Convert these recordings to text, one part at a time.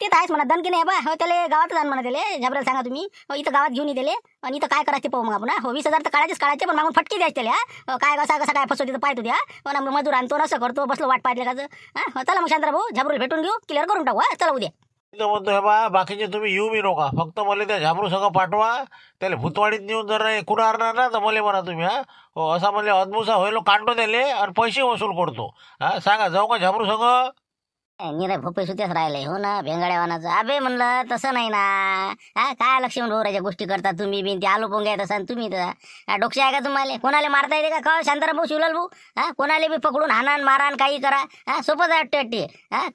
ते तर आहेच म्हणा. दणके नाही बा. हो त्याला गावातच आण म्हणा, त्याला झाबराला सांगा तुम्ही. हो इथं गावात घेऊन दिले आणि इथं काय करायचे पाहू मग आपण. हो 20,000 तर काढायचे पण मागून फटके द्यायचे त्याला. काय कसा काय फसवते तर पाहतो द्या. हो मजूर आणतो असं करतो, बसलो वाट पाहिजे का. चला मग शांतरा भाऊ, झाबरूला भेटून घेऊ, क्लिअर करून टाकू. चला उद्या. तर म्हणतो हे बा, बाकीचे तुम्ही येऊ बी नका, फक्त मला त्या झाबरू संग पाठवा. त्याला भूतवाडीत नेऊन जर कुणा आणणार ना तर मला म्हणा तुम्ही. हो असा मला अदमुसा होईल, काढतो त्याले आणि पैसे वसूल करतो. सांगा जाऊ का झाबरू संग? निराय भोपे सुतेच राहिले हो ना, भेंगाड्यावानाचं. अबे म्हणलं तसं नाही ना. काय लक्ष्मण भाऊराच्या गोष्टी करता तुम्ही बिन. ते आलू पोंगे तसा तुम्ही तर डोक्षे आहे का तुम्हाला? कोणाला मारता येते का शांताराम भाऊ, शिवलाल भाऊ? कोणाला बी पकडून हाणान मारान काही करा. सोपंच आहे वाटते.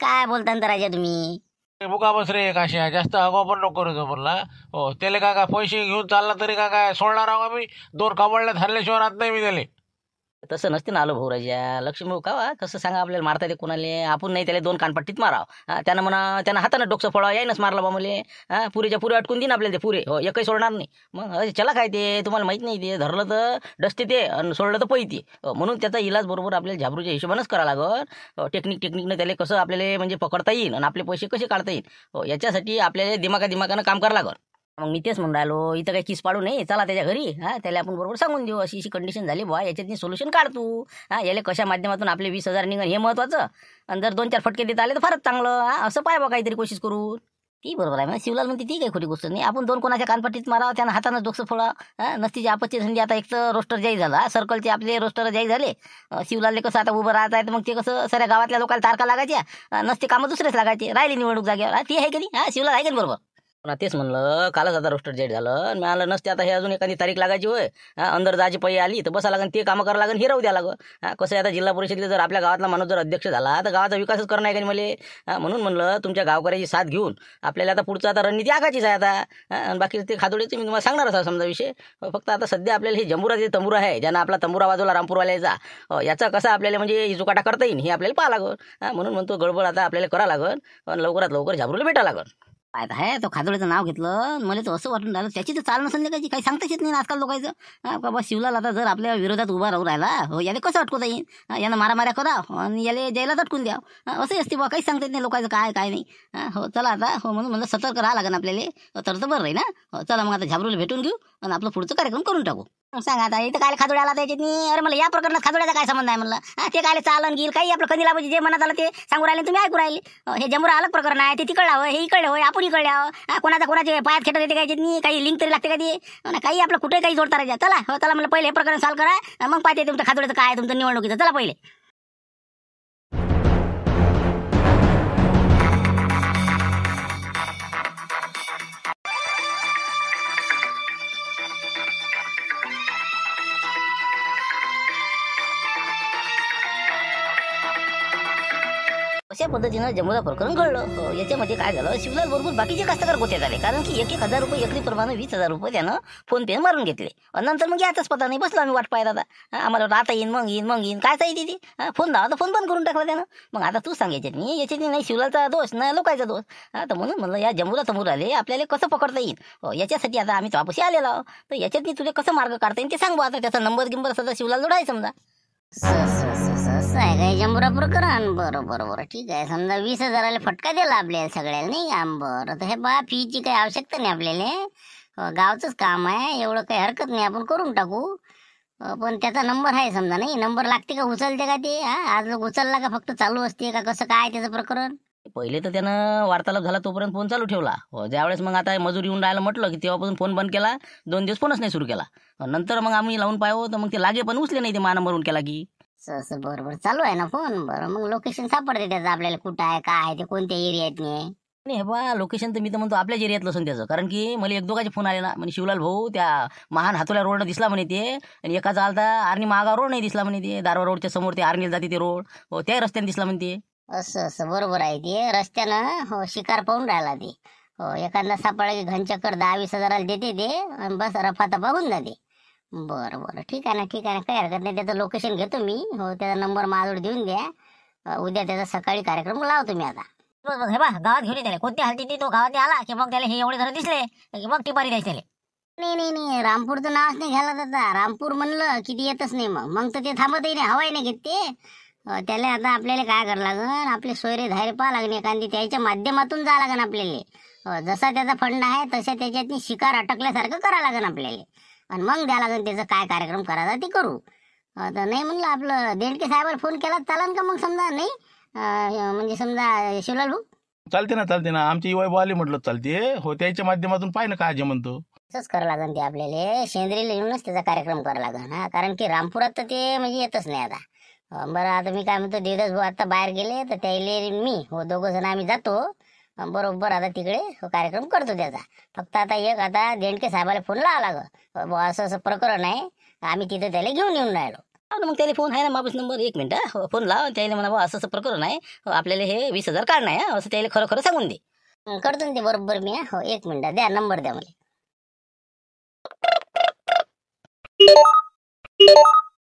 काय बोलता राजा तुम्ही? मुका बस रे काश्या, जास्त अगाव पण नको करू म्हणला. हो त्याला काय पैसे घेऊन चालला तरी काय सोडणार आहो आम्ही? 2 कमळल्यात हरल्याशिवाय राहत नाही मी त्याला. तसं नसते ना आलो भाऊ राजा. लक्ष्मी भाऊ का कसं सांगा आपल्याला मारता येते कोणाला? आपण नाही त्याला 2 कानपट्टीत माराव. त्यानं म्हणा त्यानं हातानं डोकं फोडावं, यायनच मारला बा मले. पुरेच्या पुरे अटकून देईन आपल्याला ते पुरे. हो एकही सोडणार नाही. मग चला काय ते तुम्हाला माहित नाही, ते धरलं तर डसते ते आणि सोडलं तर पैते. म्हणून त्याचा इलाज बरोबर आपल्याला झाबरूच्या हिशोबानंच करा लागल. टेक्निकनं त्याला कसं आपल्याला म्हणजे पकडता येईल आणि आपले पैसे कसे काढता येईल. हो याच्यासाठी आपल्याला दिमागानं काम करावं लागल. मग मी तेच म्हणून राहिलो, इथं काही किस पाडू नये. चला त्याच्या घरी. त्याला आपण बरोबर सांगून देऊ अशी अशी कंडिशन झाली बुवा, याच्यातनी सोल्युशन काढ तू. याला कशा माध्यमातून आपले 20,000 निघन हे महत्वाचं. आणि जर 2-4 फटके देता आले तर फारच चांगलं. असं पाय बा काहीतरी कोशिश करून. ती बरोबर आहे. मग शिवलाल म्हणते ती काही खोटी गोष्ट नाही. आपण 2 कोणाच्या कानपट्टीत मारावं, त्यानं हातानं डोकं फोडा. नसतीची आपत्ती संधी. आता एक तर रोस्टर जाहीर झाला, सर्कलचे आपले रोस्टर जाहीर झाले. शिवलालले कसं आता उभं राहत आहे, तर मग ते कसं सगळ्या गावातल्या लोकांना तारखा लागायच्या, नसते कामं दुसरेच लागायचे. राहिली निवडणूक जागेवर. ती आहे की नाही? शिवलाल आहे की बरोबर? तेच म्हणलं, कालच आता रोस्टर जाहीर झालं. मी आलं नसते आता हे अजून एखादी तारीख लागायची होय. अंदर जायची पै आली तर बसा लागन, ते कामं करावं लागन, हे राहू द्या लागं. कसं आहे आता जिल्हा परिषदेला जर आपल्या गावातला माणूस जर अध्यक्ष झाला तर गावाचा विकासच करणं आहे का नाही मला. म्हणून म्हणलं तुमच्या गावकऱ्याची साथ घेऊन आपल्याला आता पुढचं आता रणनीती आखायचीच आहे आता. आणि बाकी ते खादोडीचं मी तुम्हाला सांगणारच आहे समजा विषय. फक्त आता सध्या आपल्याला हे जंबुरा जे तंबुरा आहे, ज्यानं आपला तंबुरा वाजवला रामपूरवाल्याचा, याचा कसा आपल्याला म्हणजे इजुकाटा करता येईल हे आपल्याला पाहा लागल. म्हणून म्हणतो गडबड आता आपल्याला करा लागल आणि लवकरात लवकर झाबरूला भेटा लागल. आहे तो खादोळीचं नाव घेतलं, मला तर असं वाटून राहिलं त्याची तर चाल नसेल काही, काही सांगताच येत नाही आजकाल लोकांचं. बाबा शिवलाल आता जर आपल्या विरोधात उभा राहू राहिला, हो याला कसं अटकवता येईल? यानं मारामाऱ्या करा आणि याला जैलात अटकून द्या. असंही असते बा, काहीच सांगता येत नाही लोकांचं काय काय नाही. हो चला आता. हो म्हणून म्हणलं सतर्क राहा लागेल आपल्याला, तर बरं राहील ना. हो चला मग आता झाबरूला भेटून घेऊ आणि आपलं पुढचं कार्यक्रम करून टाकू. सांगा आता इथं काय खादोड्या आला त्याच्यात नाही? अरे मला या प्रकरणात खादोड्याचा काय संबंध आहे म्हणलं. ते काय चालन घेईल काही आपलं कधीला म्हणजे जे मनात आलं ते सांगू राहिले, तुम्ही ऐकू राहिले. हे जमुरा अलग प्रकरण आहे, ते तिकडलं हवं, हे इकडलं होय, आपण इकडल्या. कोणाच्या पायात खेटत येते काय नाही, काही लिंक तरी लागते का ते? काही आपलं कुठे काही जोडता राहायचं. चला हो चला, मला पहिले हे प्रकरण सॉल्व करा, मग पाहते तुमचं खादोड्याचं काय तुमचं निवडणुकीचं. चला पहिले. अशा पद्धतीनं जमुरा प्रकरण घडलं. याच्यामध्ये काय झालं, शिवलाल बरोबर बाकीचे कास्तकार गोते झाले. कारण की 1,000 रुपये एकरी प्रमाणे 20,000 रुपये त्यानं फोन पे मारून घेतले. नंतर मग याचाच पता नाही, बसलो आम्ही वाट पाहत आता. आम्हाला आता येईन मग येईन काय चाही ती फोन लावा तर फोन बंद करून टाकला त्यानं. मग आता तू सांग याच्यात नाही शिवलालचा दोष ना लोकांचा दोष. तर म्हणून म्हणलं या जमुरा समोर आले आपल्याला कसं पकडता येईल. याच्यासाठी आता आम्ही वापसी आलेलो आहोत. तर याच्यात तुला कसं मार्ग काढता येईल ते सांगू. आता त्याचा नंबर सध्या शिवलाल जोडाय समजा. काय जमुरा प्रकरण. बरं ठीक आहे. समजा 20,000 फटका दिला आपल्याला सगळ्याला नाही का. बरं तर हे बा फीची काही आवश्यकता नाही आपल्याला, गावचंच काम आहे, एवढं काही हरकत नाही, आपण करून टाकू. पण त्याचा नंबर आहे समजा, नाही नंबर लागते का, उचलते का ते? आज लोक उचलला का फक्त चालू असते का, कसं काय त्याचं प्रकरण? पहिले तर त्यानं वार्तालाप झाला तोपर्यंत फोन चालू ठेवला. ज्यावेळेस मग आता मजूर येऊन राहायला म्हटलं की तेव्हापासून फोन बंद केला. 2 दिवस फोनच नाही सुरू केला. नंतर मग आम्ही लावून पाहू तर मग ते लागे पण उचले नाही, ते मान मरून केला की. बरोबर चालू आहे ना फोन. बरं मग लोकेशन सापडते त्याचं आपल्याला, कुठं आहे काय आहे ते, कोणत्या एरियात नाही. हे बा लोकेशन तर मी तर म्हणतो आपल्याच एरियातलं असून त्याचं. कारण की मला 1-2 फोन आले ना, म्हणजे शिवलाल भाऊ त्या महान हातोल्या रोडनं दिसला म्हणे ते, आणि एकाचा आलता आर्नी महागाव रोड नाही दिसला म्हणे ते, दारवा रोडच्या समोर ते आर्नीला जाते ते रोड, त्या रस्त्याने दिसला म्हणे ते. असं बरोबर आहे ते रस्त्यानं. हो शिकार पाहून राहिला ते. हो एखादा सापडला की घनचक्कर 10-20 देते ते आणि बस रफातफा होऊन जाते. बरं ठीक आहे ना काही हरकत नाही. त्याचं लोकेशन घेतो मी. हो त्याचा नंबर माझ्याजवळ देऊन द्या. उद्या त्याचा सकाळी कार्यक्रम लावतो मी आता. हे बा गावात घेऊन त्याला कोणत्या हालती तो गावात आला की मग त्याला हे एवढे जण दिसले की मग टिपारी द्यायची त्याला. नाही रामपूरचं नावच नाही घ्यायला जाता. रामपूर म्हणलं किती येतच नाही. मग तर ते थांबतही नाही, हवाही नाही घेत ते. त्याला आता आपल्याला काय करावं लागन, आपले सोयरे धायरे पाहा लागेल एखादी, त्याच्या माध्यमातून जा लागेल आपल्याला. जसा त्याचा फंड आहे तशा त्याच्यात शिकार अटकल्यासारखं करा लागेल आपल्याला, आणि मग द्या लागेल त्याचा काय कार्यक्रम करायचा ते करू. तर नाही म्हणलं आपलं देणके साहेबाला फोन केला चालन का मग समजा, नाही म्हणजे समजा शिवलाल भाऊ चालते ना आमची युवा आली म्हटलं चालते हो, त्याच्या माध्यमातून पाय ना काय जे म्हणतो. तसंच करावं लागेल ते आपल्याला, शेंद्रीला येऊनच त्याचा कार्यक्रम करावा लागेल. हा, कारण की रामपुरात तर ते म्हणजे येतच नाही आता. बरं आता मी काय म्हणतो, देवदास भाऊ आता बाहेर गेले तर त्याले मी दोघं जण आम्ही जातो बरोबर. आता तिकडे कार्यक्रम करतो त्याचा. फक्त आता एक आता देणके साहेबाला फोन लावा लागल, असं असं प्रकरण आहे, आम्ही तिथं त्याला घेऊन येऊन राहिलो. मग त्याला फोन आहे ना माणूस नंबर, 1 मिनिट फोन लाव त्याला म्हणा बा असं असं प्रकरण आहे, आपल्याला हे 20,000 काढणं आहे, असं त्याला खरं खरं सांगून दे. करतो ना ते बरोबर मी. हो 1 मिनिट द्या, नंबर द्या मला.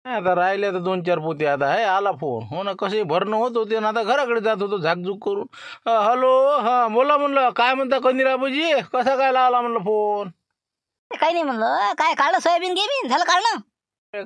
आता राहिले तर 2-4 पोते. आता आहे आला फोन. हो ना, कसे भरणं होत होते ना, आता घराकडे जात होतो झाकझूक करून. हॅलो, हा बोला म्हणलं, काय म्हणता कंदिराबाजी, कसा काय लावला म्हणलं फोन. काही नाही म्हणलं, काय काढलं सोयाबीन गेबीन झालं काढणं.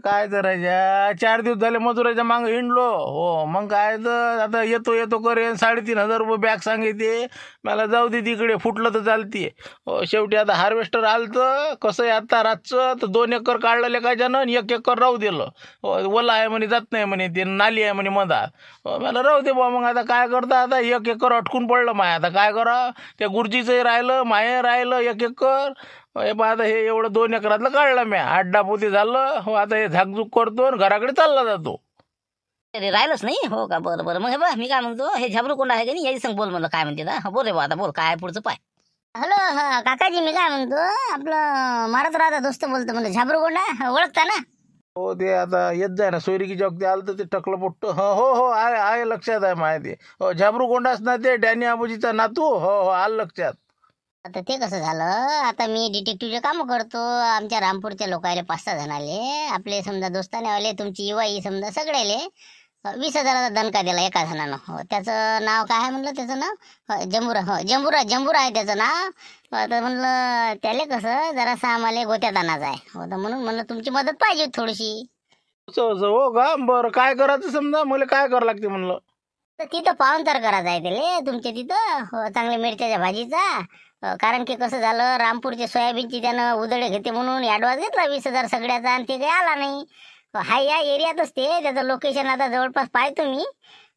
काय करायच्या, 4 दिवस झाले मजुराच्या मागं हिंडलो. हो मग काय तर आता येतो करेन, 3,500 रुपये बॅग सांगितले मला, जाऊ दे तिकडे फुटलं तर चालते. हो शेवटी आता हार्वेस्टर आलं तर कसं आहे, आता रातचं तर 2 एकर काढलं लेकाच्यानं आणि 1 एकर राहू दिलं. हो ओला आहे म्हणे, जात नाही म्हणे, ते नाली आहे म्हणे मधात. हो मला राहू दे बा. मग आता काय करता, आता 1 एकर अटकून पडलं माय. आता काय करा, त्या गुरुजीचंही राहिलं, माये राहिलं 1 एकर. हे पहा आता हे एवढं 2 एकरातलं काढलं मी, 8-10 पोते झालं. हो आता हे झाकझूक करतो आणि घराकडे चालला जातो. अरे राहिलंच नाही. हो का, बरं मग हे बा मी काय म्हणतो, हे झाबरू कोंड आहे का नाही याची सांग, बोल म्हणलं काय म्हणते दा. बोल रे बा, आता बोल काय पुढचं पाय. हॅलो, हा काकाजी, मी काय म्हणतो, आपलं मारत राहता दोस्त बोलतो म्हणलं, झाबरूगोंडा ओळखता ना. हो ते आता येत जाय ना, सोयरिकी जग ते आलं तर ते टकलं पोट्ट. हो आहे लक्षात आहे माहिती. हो झाबरू कोंडाच ना, ते डॅनी आबूजीचा नातू. हो आलं लक्षात. आता ते कसं झालं, आता मी डिटेक्टिव्हचे काम करतो, आमच्या रामपूरच्या लोकायले 5-6 जणाले, आपले समजा दोस्ताने आले, तुमची युवाई समजा सगळ्याले 20,000चा दणका दिला एका जणानं. हो त्याचं नाव काय आहे म्हणलं, त्याचं नाव जंबुरा. हो जंबुरा आहे त्याचं नाव. तर म्हणलं त्याले कसं जरासं आम्हाला गोत्यात आणायचं आहे. हो तर म्हणून म्हणलं तुमची मदत पाहिजे थोडीशी. असं हो का, बरं काय करायचं समजा, मला काय करावं लागते म्हणलं. तर तिथं पाहुणचार करायचा आहे त्याले तुमच्या तिथं. हो चांगल्या मिरच्याच्या भाजीचा. कारण की कसं झालं, रामपूरच्या सोयाबीनची त्यानं उदळे घेते म्हणून ॲडव्हान्स घेतला 20,000 सगळ्याचा, आणि ते काही आला नाही. हा या एरियातच ते त्याचं लोकेशन आता जवळपास पाहतो मी,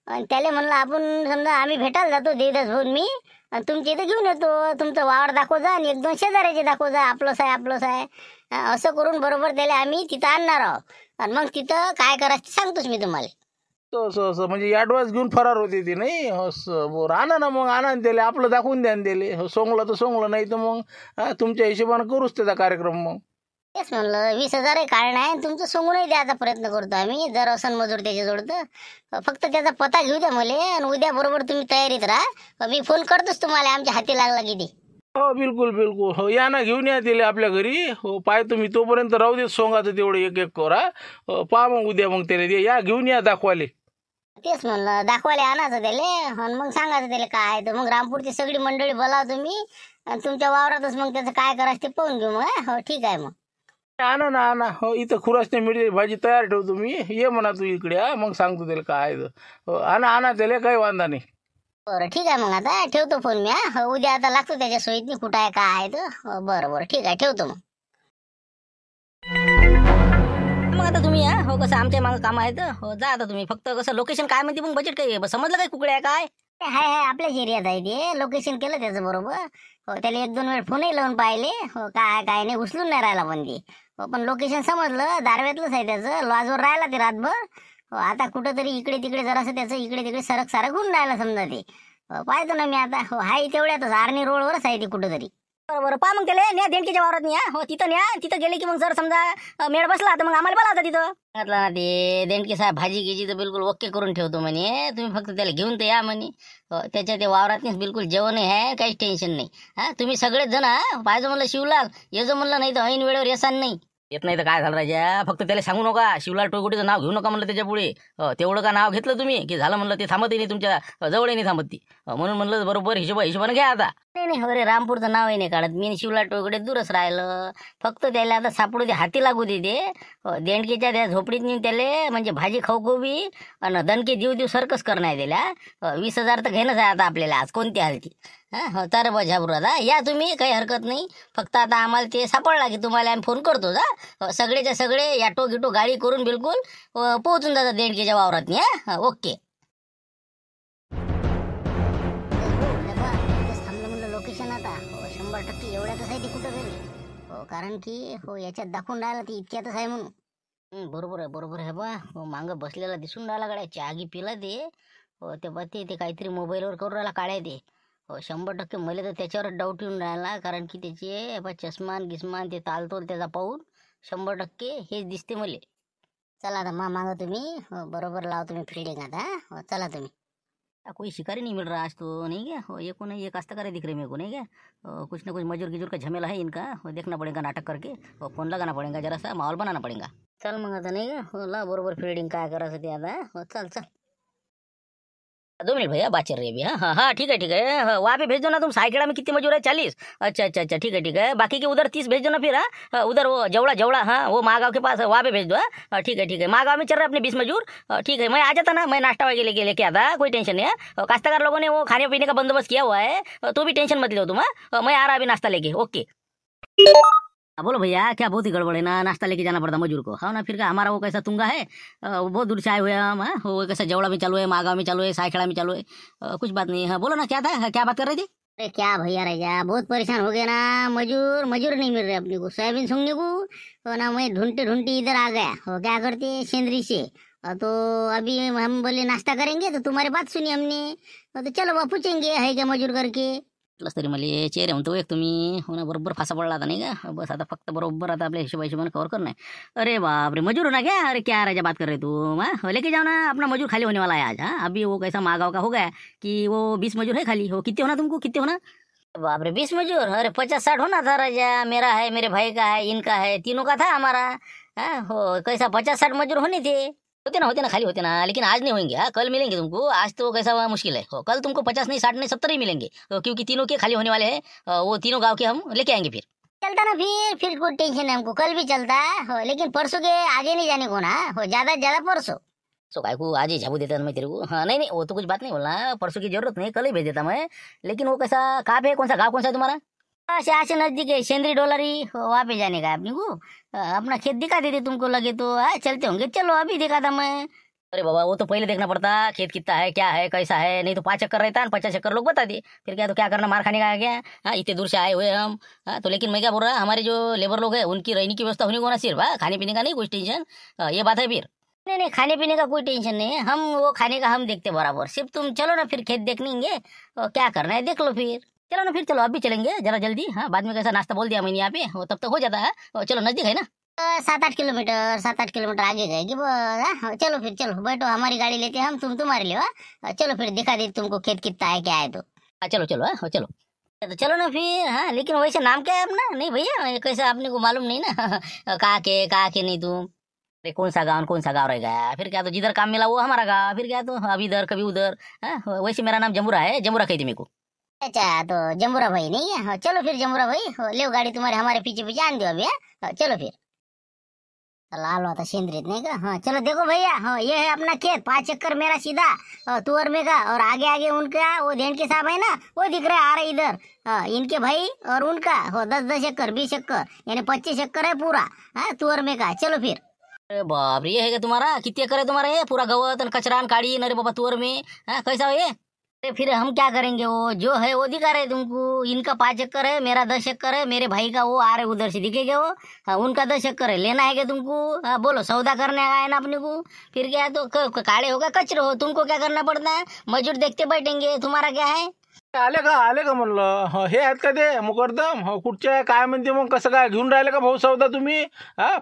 आणि त्याला म्हणलं आपण समजा आम्ही भेटायला जातो देवदास भाऊन मी, आणि तुमच्या इथं घेऊन येतो, तुमचं वावर दाखव जा आणि 1-2 शेजाऱ्याचे दाखव जा, आपलंच आहे. असं करून बरोबर त्याला आम्ही तिथं आणणार आहोत, आणि मग तिथं काय करायचं सांगतोच मी तुम्हाला. असं म्हणजे ॲडव्हान्स घेऊन फरार होते ती नाही. असं बरं, आणा ना मग, आणा ना त्याला, आपलं दाखवून द्या ना त्याला. सोंगलं तर सोंगलं, नाही तर मग तुमच्या हिशोबानं करूच त्याचा कार्यक्रम. मग तेच म्हणलं 20,000 कारण आहे, तुमचं सोंगूनही द्यायचा प्रयत्न करतो आम्ही, जर असन मजूर त्याच्या जोडतं. फक्त त्याचा पत्ता घेऊ द्या मला, आणि उद्या बरोबर तुम्ही तयारीत राहा. मी फोन करतोच तुम्हाला, आमच्या हाती लागला की ते. हो बिलकुल. हो या ना, घेऊन या त्याला आपल्या घरी. हो पाय तुम्ही तोपर्यंत राहू दे सोंगाचं तेवढं 1 करा. पहा मग उद्या मग त्याला दे, या घेऊन या दाखवाले. तेच म्हणलं दाखवायला आणायचं त्याला, आणि मग सांगायचं त्याला काय आहे. तर मग रामपूरची सगळी मंडळी बोलावा तुम्ही, आणि तुमच्या वावरातच मग त्याचं काय करायचं ते पाहून घेऊ मग. हो ठीक आहे मग. आणा. हो इथं खुरासने मिरची भाजी तयार ठेवतो मी, ये म्हणा तू इकडे. मग सांगतो त्याला काय आहे. हो आणा त्याला, काही वांधा नाही. बरं ठीक आहे मग, आता ठेवतो फोन मी. उद्या आता लागतो त्याच्या सोयीत मी, कुठं आहे काय आहे तर. बरं ठीक आहे, ठेवतो मग. मग आता तुम्ही हो कसं आमच्या मागं काम आहेत. हो जा आता तुम्ही, फक्त कसं लोकेशन काय म्हणते, मग बजेट काही समजलं काय, कुकडे आहे काय. हाय आपल्याच एरियात आहे ते, लोकेशन केलं त्याचं बरोबर. हो त्याला 1-2 वेळ फोनही लावून पाहिले. हो काय नाही उचलून नाही राहिला पण ते. हो पण लोकेशन समजलं, दारव्यातलंच आहे त्याचं, लॉजवर राहिला ते रातभर. हो आता कुठंतरी इकडे तिकडे जरासं त्याचं इकडे तिकडे सरक होऊन राहिला समजा ते. पाहतो ना मी आता. हो हाय तेवढ्यातच आर्णी रोडवरच आहे ते कुठंतरी. बरोबर पहा मग त्याला न्या देणकीच्या वावरात न्या. हो तिथं न्या, तिथं गेले की मग जर समजा मेळ बसला तर मग आम्हाला बोलावता तिथं. म्हटलं ना ते देणके साहेब भाजी गिजी तर बिलकुल ओके करून ठेवतो म्हणे, तुम्ही फक्त त्याला घेऊन तर या म्हणे. त्याच्या ते वावरात बिलकुल जेवणही आहे, काहीच टेन्शन नाही. तुम्ही सगळेच जण पाहिजे म्हणलं शिवलाल येजो म्हणलं, नाही तर ऐन वेळेवर येसान नाही. येत नाही तर काय झालं राजा, फक्त त्याला सांगू नका शिवलाल टोयगुडेचं नाव घेऊ नका म्हणलं त्याच्या पुढे. तेवढं का नाव घेतलं तुम्ही की झालं म्हणलं, ते थांबतही नाही तुमच्या जवळ नाही थांबत ती. म्हणून म्हणलं बरोबर हिशोबाने घ्या आता. नाही नाही अरे रामपूरचं नावही नाही काढत मी, शिवला टोकडे दूरच राहिलं. फक्त त्याला आता सापडू दे, हाती लागू दे ते. देणकीच्या त्या झोपडीत नेऊन त्याले म्हणजे भाजी खाऊ बी आणि दणके जीव सर्कस करण्यात दिल्या. 20,000 तर घेणंच आहे आता आपल्याला आज कोणती हालती. हो तर बा झाबरू आता या तुम्ही, काही हरकत नाही. फक्त आता आम्हाला ते सापडला की तुम्हाला आम्ही फोन करतो जा. सगळेच्या सगळे याटो गिटो गाडी करून बिलकुल पोहोचून जातात देणकीच्या वावरात. ओके. लोकेशन आता 100% एवढ्यातच आहे ती कुठं घरी. कारण की याच्यात दाखवून राहिला ती इतक्यातच आहे म्हणून. बरोबर आहे बा. मागं बसलेला दिसून राहिला गड्या, चहा पिला ते. ते बा ते काहीतरी मोबाईलवर करून राहिला काळ्या ते. 100% मला तर त्याच्यावर डाऊट येऊन राहिला, कारण की त्याचे बा चष्मान गिस्मान ते तालतोल त्याचा पाहून 100% हेच दिसते मले. चला आता मागं तुम्ही बरोबर लाव तुम्ही फिल्डिंग आता. चला तुम्ही. कोई शिकारी नहीं मिल रहा आज तो, नहीं क्या? ये को नहीं, ये काश्तकार दिख रहे मेरे को, नहीं क्या? कुछ ना कुछ मजूर गिजूर का झमेला है इनका. देखना पड़ेगा नाटक करके, फोन लगाना पड़ेगा, जरा सा माहौल बनाना पड़ेगा. चल मग आता नाही का, ला बरोबर फिल्डिंग काय करायचं ते आता. चल 2 मिनट भैया, बात चल रही है अभी. हाँ ठीक है. वहाँ पे भेज दो ना तुम. साइकिड़ा में कितने मजूर है? 40. अच्छा ठीक है. बाकी के उधर 30 भेज दो ना फिर. उधर वो जवड़ा हाँ वो महागांव के पास, वहाँ पे भेज दो. ठीक है. महागांव में चल रहे अपने 20 मजूर. ठीक है, मैं आ जाता ना, मैं नाश्ता वगैरह लेके आता, कोई टेंशन नहीं है. काश्तकार लोगों ने वो खाने पीने का बंदोबस्त किया हुआ है, तो भी टेंशन मत लो तुम. मैं आ रहा अभी नाश्ता लेके. ओके. बोलो भैया, क्या बहुत ही गड़बड़ है ना, नाश्ता लेके जाना पड़ता मजूर को. हाँ ना, फिर क्या हमारा वो कैसा तुंगा है, वो बहुत दूर से आए हुए हैं हम. वो कैसा जवड़ा में चालू है, मागांव में चालू है, साइखड़ा में चालू है. कुछ बात नहीं है. बोलो ना, क्या था, क्या बात कर रहे थे? अरे क्या भैया रैया, बहुत परेशान हो गए ना. मजूर नहीं मिल रहे अपने को. सोयाबीन सूंघने को ना मैं ढूंढते इधर आ गया. क्या करते सेंद्री से. तो अभी हम बोले नाश्ता करेंगे, तो तुम्हारी बात सुनी हमने. तो चलो बा पूछेंगे है क्या मजूर करके. तरी मला चेहरे म्हणतो एक तुम्ही, हो ना, बरोबर फासा पडला आता नाही का. बस आता फक्त बरोबर आता आपल्या हिशोबाने कवर करना है. अरे बाप रे, मजूर हो ना क्या? अरे क्या राजा बात कर रहे तू. हाँ लेके जाओ ना, अपना मजूर खाली होने वाला है आज. हाँ अभी वो कैसा मागांव का हो गया कि वो 20 मजूर है खाली. हो कितने होना तुमको, कितने होना? बाप रे 20 मजूर. अरे 50-60 होना था राजा. मेरा है, मेरे भाई का है, इनका है, तीनों का था हमारा. हो कैसा 50-60 मजूर होने थे. होते ना खाली होते ना, लेकिन आज नहीं होंगे. कल मिलेंगे तुमको. आज तो कैसा मुश्किल है. कल तुमको 50 नहीं, 60 नहीं, 70 ही मिलेंगे, क्योंकि तीनों के खाली होने वाले हैं. वो तीनों गांव के हम लेके आएंगे. चलता ना फिर कोई टेंशन है हमको. कल भी चलता हो, लेकिन परसों के आगे नहीं जाने को ना. हो ज्यादा परसों. सो काय को आज ही झाबू देता मैं तेरे को. हाँ नहीं वो तो कुछ बात नहीं बोलना, परसों की जरूरत नहीं, कल ही भेज देता मैं. लेकिन वो कैसा कहाँ पे, कौन सा गाँव, कौन सा है तुम्हारा? से नजदीक है, सेंद्री डोलरी. वहाँ पे जाने का अपने को. अपना खेत दिखा देते तुमको लगे तो. चलते होंगे. चलो अभी देखा था मैं. अरे बाबा वो तो पहले देखना पड़ता, खेत कितना है, क्या है, कैसा है. नहीं तो 5 चक्कर रहता है, 50 चक्कर लोग बता दिए. फिर क्या, तो क्या करना, मार खाने का आ गया. हाँ इतने दूर से आए हुए हम. तो लेकिन मैं क्या बोल रहा, हमारे जो लेबर लोग हैं उनकी रहने की व्यवस्था होनी को ना सिर्फ. खाने पीने का नहीं कुछ टेंशन. ये बात है फिर. नहीं खाने पीने का कोई टेंशन नहीं है. हम वो खाने का हम देखते बराबर. सिर्फ तुम चलो ना फिर, खेत देख लेंगे. क्या करना है देख लो फिर. चलो ना फिर, चलो अभी चलेंगे जरा जल्दी. हाँ बाद में कैसा नाश्ता बोल दिया मैंने यहाँ पे, तब तक हो जाता है. चलो नजदीक है ना. 7-8 किलोमीटर आगे गए कि बस. चलो फिर, चलो बैठो, हमारी गाड़ी लेते हम, तुम तुम्हारी ले. चलो फिर दिखा दे तुमको खेत कितना है, क्या है. तो चलो चलो तो चलो ना फिर. हाँ लेकिन वैसे नाम क्या है अपना? नहीं भैया कैसा आपने को मालूम नहीं ना. कहाँ के नहीं तुम. अरे कौन सा गाँव रहेगा. फिर क्या, तो जिधर काम मिला वो हमारा गाँव. फिर क्या, तो अभी इधर कभी उधर. वैसे मेरा नाम जमुरा है, जमुरा कहती मेरे को. अच्छा तो जमुरा भाई नहीं है. चलो फिर जमुरा भाई, ले गाड़ी तुम्हारे हमारे पीछे आन दो अभी. चलो फिर. लाल आता सेंद्रित नहीं का. हाँ चलो देखो भैया, हाँ ये है अपना खेत. 5 चक्कर मेरा सीधा तुअर में का, और आगे उनका वो धेन के साहब है ना, वो दिख रहा है आ रहे इधर. इनके भाई और उनका हो 10-10 चक्कर, 20 चक्कर, यानी 25 चक्कर है पूरा. तुअर में का. चलो फिर. अरे बाप रे, ये है क्या तुम्हारा? कितने करे तुम्हारा ये पूरा गवत कचरा काड़ी. अरे बाबा तुअर में कैसा हो ये. अरे फिर हम क्या करेंगे, वो जो है वो दिखा रहे तुमको. इनका 5 चक्कर है, मेरा 10 चक्कर है, मेरे भाई का वो आ रहे उधर से दिखेगा वो. हाँ उनका 10 चक्कर है. लेना है क्या तुमको. हाँ बोलो, सौदा करने आया ना अपने को. फिर क्या, तो काड़े होगा कचरे हो. तुमको क्या करना पड़ता है, मजूर देखते बैठेंगे. तुम्हारा क्या है. आले का म्हणलं. हे आहेत का ते मुकरदम. कुठचे आहे, काय म्हणते मग, कसं काय घेऊन राहिले का भाऊ सौदा तुम्ही.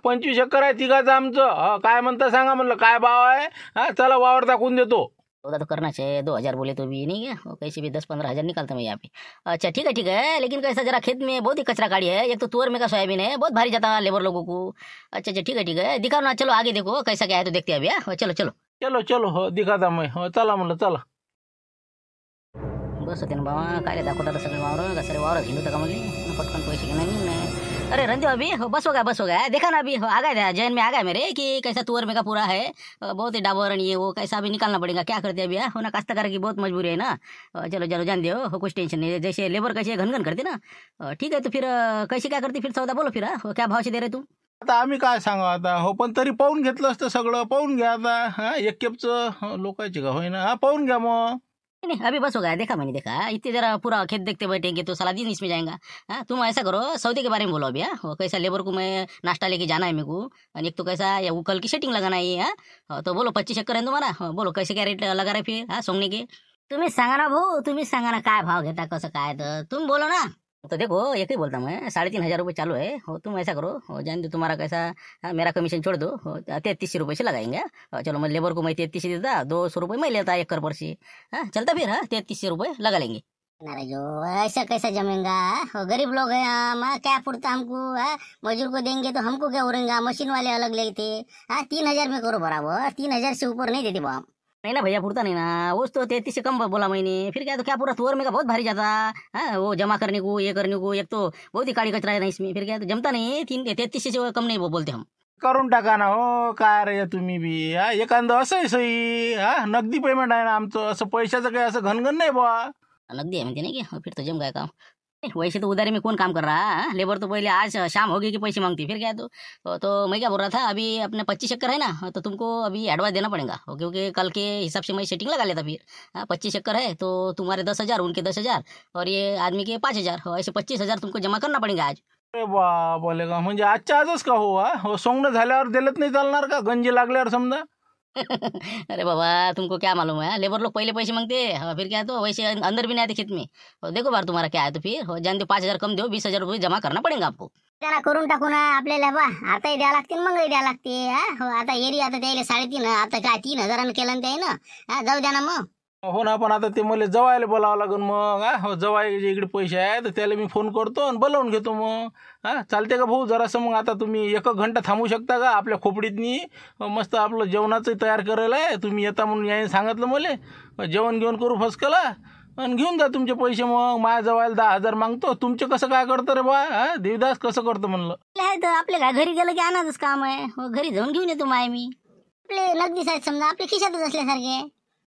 25 चक्कर आहे तिघाचं आमचं. काय म्हणता सांगा म्हणलं, काय भाव आहे. चला वावर दाखवून देतो. सौदा तो करना चाहिए, 2,000 बोले तो भी नहीं है, वो कैसे भी 10-15 हज़ार निकालता मैं यहाँ पे। अच्छा ठीक है, लेकिन कैसा जरा खेत में बहुत ही कचरा काढ़ी है, एक तो तुअर में का सोयाबीन है, बहुत भारी जाता लेबर लोगों को। अच्छा ठीक है, दिखाओ ना, चलो आगे देखो कैसा क्या है तो देखते हैं अभी। हाँ चलो चलो चलो चलो हो दिखाता मैं, हो चला म्हणलं चला. बस होते ना बाबा, काय दाखवतात सगळे वावर का सरे वावर हिंडू का म्हणले पटकन पैसे घेणार नहीं. अरे रंजो अभी हो, बस हो गया देखा ना अभी हो, आ गया जैन में आ गया मेरे कि कैसा तुअर में का पूरा है, बहुत ही डाबर ये वो कैसा अभी निकालना पड़ेगा, क्या करते अभी हो ना, काश्तकार की बहुत मजबूरी है ना. चलो चलो जान दो हो, कुछ टेंशन नहीं, जैसे लेबर कैसे घनघन करते ना. ठीक है तो फिर कैसे क्या करते फिर सौदा बोलो फिर. हो, क्या भाव से दे रहे तू. आता आम्ही काय सांगा आता हो, पण तरी पाहून घेतलं असतं सगळं, पाहून घ्या आता. हा एक केपचं लोकांची का होईना, हा पाहून घ्या मग. नहीं अभी बस हो गया, देखा मैंने देखा, इतने जरा पूरा खेत देखते बैठेंगे तो साला दिन इसमें जाएगा. हाँ तुम ऐसा करो, सौदे के बारे में बोलो अभी. हाँ वो कैसा लेबर को मैं नाश्ता लेके जाना है मेरे को, और एक तो कैसा या वो कल की सेटिंग लगाना है. हाँ तो बोलो 25 चक्कर है तुम्हारा. हाँ, बोलो कैसे क्या रेट लगा रहे फिर. हाँ सोंगने के तुम्हीच सांगा ना भाऊ, तुम्हीच सांगा ना काय भाव घेता कसं काय, तर तुम्ही बोला ना. तो देखो एक ही बोलता मैं, 3,500 रुपये चालू है. हो तुम ऐसा करो, हो जान दो तुम्हारा कैसा. हाँ, मेरा कमीशन छोड़ दो, 3300 रुपये से लगाएंगे. चलो मैं लेबर को मैं 3300 देता, 200 रुपये मैं लेता एक कर पर से. हाँ चलता फिर. हाँ 3300 रुपये लगा लेंगे. अरे जो ऐसा कैसा जमेगा, हो, गरीब लोग हैं हम. हाँ, क्या पुरता हमको. हाँ, मजदूर को देंगे तो हमको क्या उड़ेगा, मशीन वाले अलग लेते. हाँ 3,000 में करो बराबर, 3,000 से ऊपर नहीं देते बाप. नहीं ना भैया पूरता नहीं ना, वो तो 33 से कम बोला मैंने. फिर क्या तो क्या पूरा तुअर में का बहुत भारी जाता. हाँ वो जमा करने को ये करने को, एक तो बहुत ही काड़ी कचरा है ना इसमें. फिर क्या तो जमता नहीं, 33 से कम नहीं बोलते हम. करून टाका ना हो, काय रे तुम्ही बी. हा एखादं असं आहे सही. हा नगदी पेमेंट आहे ना आमचं, असं पैशाचं काही असं घनघन नाही बा. नगदी है म्हणते नहीं क्या, फिर तो जम गया काम. वैसे तो उधारी में कौन काम कर रहा है. लेबर तो पहले आज शाम होगी कि पैसे मांगती. फिर क्या तो मैं क्या बोल रहा था, अभी अपने 25 चक्कर है ना, तो तुमको अभी एडवांस देना पड़ेगा. क्योंकि कल के हिसाब से मैं सेटिंग लगा लेता फिर. 25 चक्कर है तो तुम्हारे 10,000, उनके 10,000 और ये आदमी के 5,000, ऐसे 25,000 तुमको जमा करना पड़ेगा आज. अरे बा बोले का, म्हणजे आजच्या आजच का हो. हा हो, सोंगणं झाल्यावर दिलत नाही चालणार का, गंजी लागल्यावर समजा. अरे बाबा तुमको क्या मालूम है, लेबर लोग पहले पैसे मांगते हैं. हाँ, फिर क्या तो वैसे अंदर भी नहीं आते खेत में. देखो बार तुम्हारा क्या है तो फिर जान दो, 5,000 कम दो, 20,000 रुपये जमा करना पड़ेगा आपको. त्याला करून टाकू ना आपल्याला बा. आताही द्या लागते मगही द्या लागते. हा हो, आता एरी आता द्यायला 3,500, आता काय 3,000 केलं ना ते ना. हा जाऊ द्या ना मग. हो ना, पण आता ते मला जवायला बोलावं लागेल मग. हा हो, जवायचे इकडे पैसे आहेत तर त्याला मी फोन करतो आणि बोलावून घेतो मग. हा चालते का भाऊ जरासं. मग आता तुम्ही 1 घंटा थांबू शकता का आपल्या खोपडीतनी. मस्त आपलं जेवणाचं तयार करायला आहे, तुम्ही येता म्हणून याने सांगितलं मला. जेवण घेऊन करू फसकला आणि घेऊन जा तुमचे पैसे. मग माझ्या जवायला 10,000 मागतो, तुमचे कसं काय करतं रे बा. हा देवदास कसं करतं म्हणलं. तर आपल्या काय घरी गेलं की आणायचंच काम आहे. हो, घरी जाऊन घेऊन येतो माय मी. आपले नगदी साहेब समजा आपल्या खिशातच असल्यासारखे.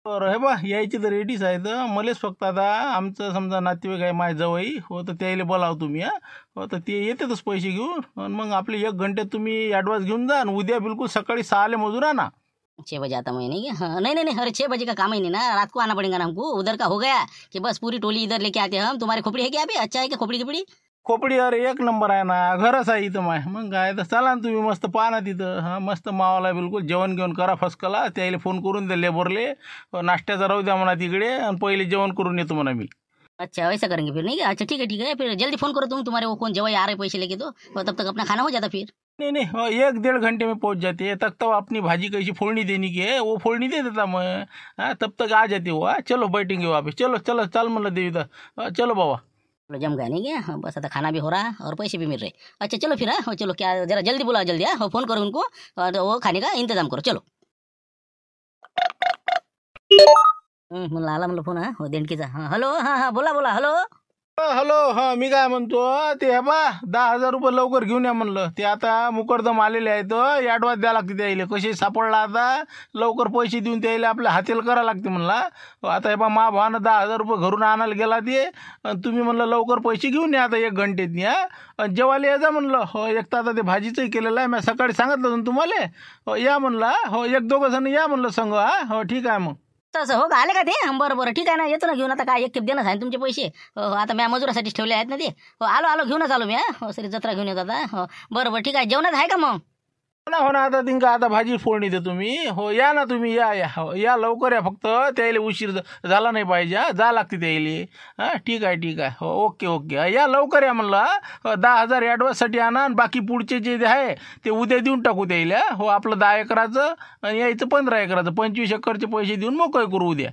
बरं हे बा यायची तर रेडीच आहे तर मलाच फक्त आता आमचं समजा नातेवाईक आहे माझ्या जवळ हो, तर त्याला बोलाव तुम्ही. हा हो तर ते येतातच पैसे घेऊन. आणि मग आपले 1 घंटे तुम्ही ॲडव्हान्स घेऊन जा आणि उद्या बिलकुल सकाळी 6 मजूर आणा. 6 बजे आता मैं नहीं. हाँ, नहीं अरे 6 बजे का काम ही नहीं ना, रात को आना पड़ेगा ना हमको. उधर का हो गया कि बस पूरी टोली इधर लेके आते हैं हम. तुम्हारी खोपड़ी है क्या अभी, अच्छा है क्या खोपड़ी गिपड़ी. खोपडी अरे 1 नंबर आहे ना, घरच आहे इथं माय. मग काय तर चला ना तुम्ही मस्त पाहा ना तिथं. हां मस्त मावाला बिलकुल जेवण घेऊन करा फसकला. त्याला फोन करून द्या लेबरले, नाश्त्याचा राहू द्या म्हणा तिकडे आणि पहिले जेवण करून येतो म्हणा मी. अच्छा वैसा करेंगे फिर नहीं क्या. अच्छा ठीक है, फिर जल्दी फोन करो तुम. तुम्हारे वो कौन जवाई आ रहे पैसे लेके तो तब तक अपना खाना हो जाता फिर. नहीं हो, 1-1.5 घंटे में पहुंच जाते हैं. तब तक अपनी भाजी कैसी फोड़नी देने की है वो फोड़नी दे देता मैं. हाँ तब तक आ जाती हो. चलो बैठेंगे वहाँ पे. चलो चलो चल मतलब देवीदा. चलो बाबा. चलो जम गया नहीं क्या. हाँ, बस आता खाना भी हो रहा और पैसे भी मिल रहे. अच्छा चलो फिर. हाँ चलो क्या जरा जल्दी बुलाओ जल्दी. हाँ फोन करो उनको और वो खाने का इंतजाम करो. चलो म्हणलं आला म्हणलं फोन. हो देणकीचा. हां हॅलो. हां बोला हॅलो. हॅलो. हां मी काय म्हणतो ते हे बा 10,000 रुपये लवकर घेऊन या म्हणलं. ते आता मुकरदम आलेले आहेत, ॲडव्हान्स द्यावं लागते त्याला. कसे सापडला आता लवकर पैसे देऊन त्याला आपल्या हातेला करावं लागते म्हणला. आता हे बा मा भावानं 10,000 रुपये घरून आणायला गेला ते. आणि तुम्ही म्हणलं लवकर पैसे घेऊन या आता 1 घंटेत. आणि जेवायला या जा म्हणलं. हो एक तर आता ते भाजीचंही केलेलं आहे, मी सकाळी सांगितलं होतं तुम्हाला. हो या म्हणला. हो 1-2 जण या म्हणलं संग. हां हो ठीक आहे मग. तसं हो का, आले का ते. बरं ठीक आहे ना, येतो ना घेऊन. आता काय एक खेप देणं आहे तुमचे पैसे. हो आता मी मजुरासाठीच ठेवले आहेत ना ते. हो आलो घेऊनच आलो मी. हो सरी जत्रा घेऊन येतो आता. हो बरं ठीक आहे. जेवणात आहे का मग. हो ना आता तिंका आता भाजी फोडणी दे तुम्ही. हो या ना तुम्ही, या या हो या लवकर या, फक्त त्याला उशीर झाला नाही पाहिजे. जा लागते त्याला. हां ठीक आहे हो ओके ओके. या लवकर या म्हणलं. 10,000 ॲडव्हान्ससाठी आणा आणि बाकी पुढचे जे आहे ते उद्या देऊन टाकू त्याला. हो आपलं 10 एकराचं आणि यायचं 15 एकराचं 25 एकरचे पैसे देऊन मोकळे करू उद्या.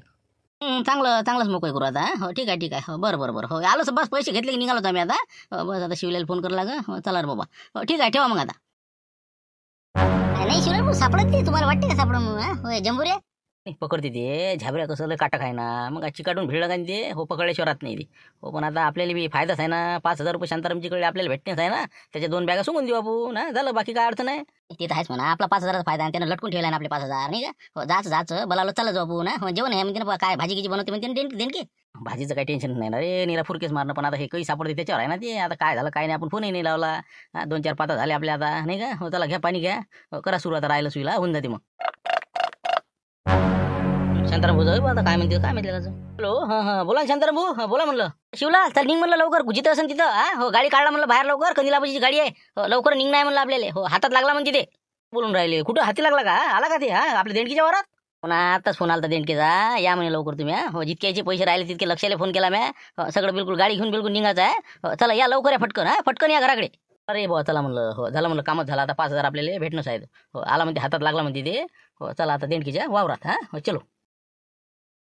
चांगलंच मोकळे करू आता. हो ठीक आहे हो बरं हो आलो बस पैसे घेतले की निघालो आम्ही आता. बस आता शिवल्याला फोन करायला लागा. हो चला रे बाबा. हो ठीक आहे ठेवा मग आता. नाही शिवलाल भाऊ सापडत नाही, तुम्हाला वाटते का सापड म्हणून? होय जंबुरे पकडते ते झाबऱ्या कसं लय काटा खाय ना, मग आजची काढून भिडलं का ते. हो पकडल्याशिवाय राहत नाही ते. हो पण आता आपल्याला बी फायदाच आहे ना. 5,000 रुपये शांतारामजीकडे आपल्याला भेटणेच आहे ना. त्याच्या 2 बॅगा सोडून देऊ आपण. ना झालं, बाकी काय अडचण आहे. ते तर आहेच म्हणा. आपला 5,000चा फायदा आहे. त्यानं लटकून ठेवला ना आपले 5,000 नाही का. हो जायचं बोलावलं चला जाऊ आपण. हो जेवण आहे म्हणते ना, काय भाजी गिजी बनवते म्हणते देणकी. भाजीचं काही टेन्शन नाही ना रे, निरा फुरकेच मारणं. पण आता हे काही सापडते त्याच्यावर आहे ना ते. आता काय झालं काय नाही, आपण फोनही नाही लावला. 2-4 पाता झाले आपल्या आता नाही का. हो चला घ्या पाणी घ्या. हो, करा सुरू आता. राहिलं सुईला होऊन जाते मग. शांताराम भाऊ आता काय म्हणते काय माहिती त्याचं. हॅलो हां बोला शांताराम भाऊ. हां बोला म्हणलं. शिवला चल निघ म्हणलं लवकर. जिथं असेल तिथं. हो गाडी काढला म्हणलं बाहेर लवकर. कंदिलाबाजीची गाडी आहे. हो लवकर निघ नाही म्हणलं आपल्याला. हो हातात लागला म्हणते ते. बोलून राहिले कुठं हाती लागला का. आला का ते. आपल्या देणकीच्या वरात. पुन्हा आताच फोन आला देणकेचा. या म्हणे लवकर तुम्ही. हो जितक्याचे पैसे राहिले तितके लक्षाला फोन केला म्या. सगळं बिलकुल गाडी घेऊन बिलकुल निघायचं आहे. हो चला या लवकर या फटकन. फटकन या घराकडे. अरे बुवा चला म्हणलं. हो झालं म्हणलं कामच झालं. आता 5,000 आपल्याला भेटणंच आहे. हो आला म्हणते हातात लागला म्हणते ते. हो चला आता देणकीच्या वावरात. हो चलो.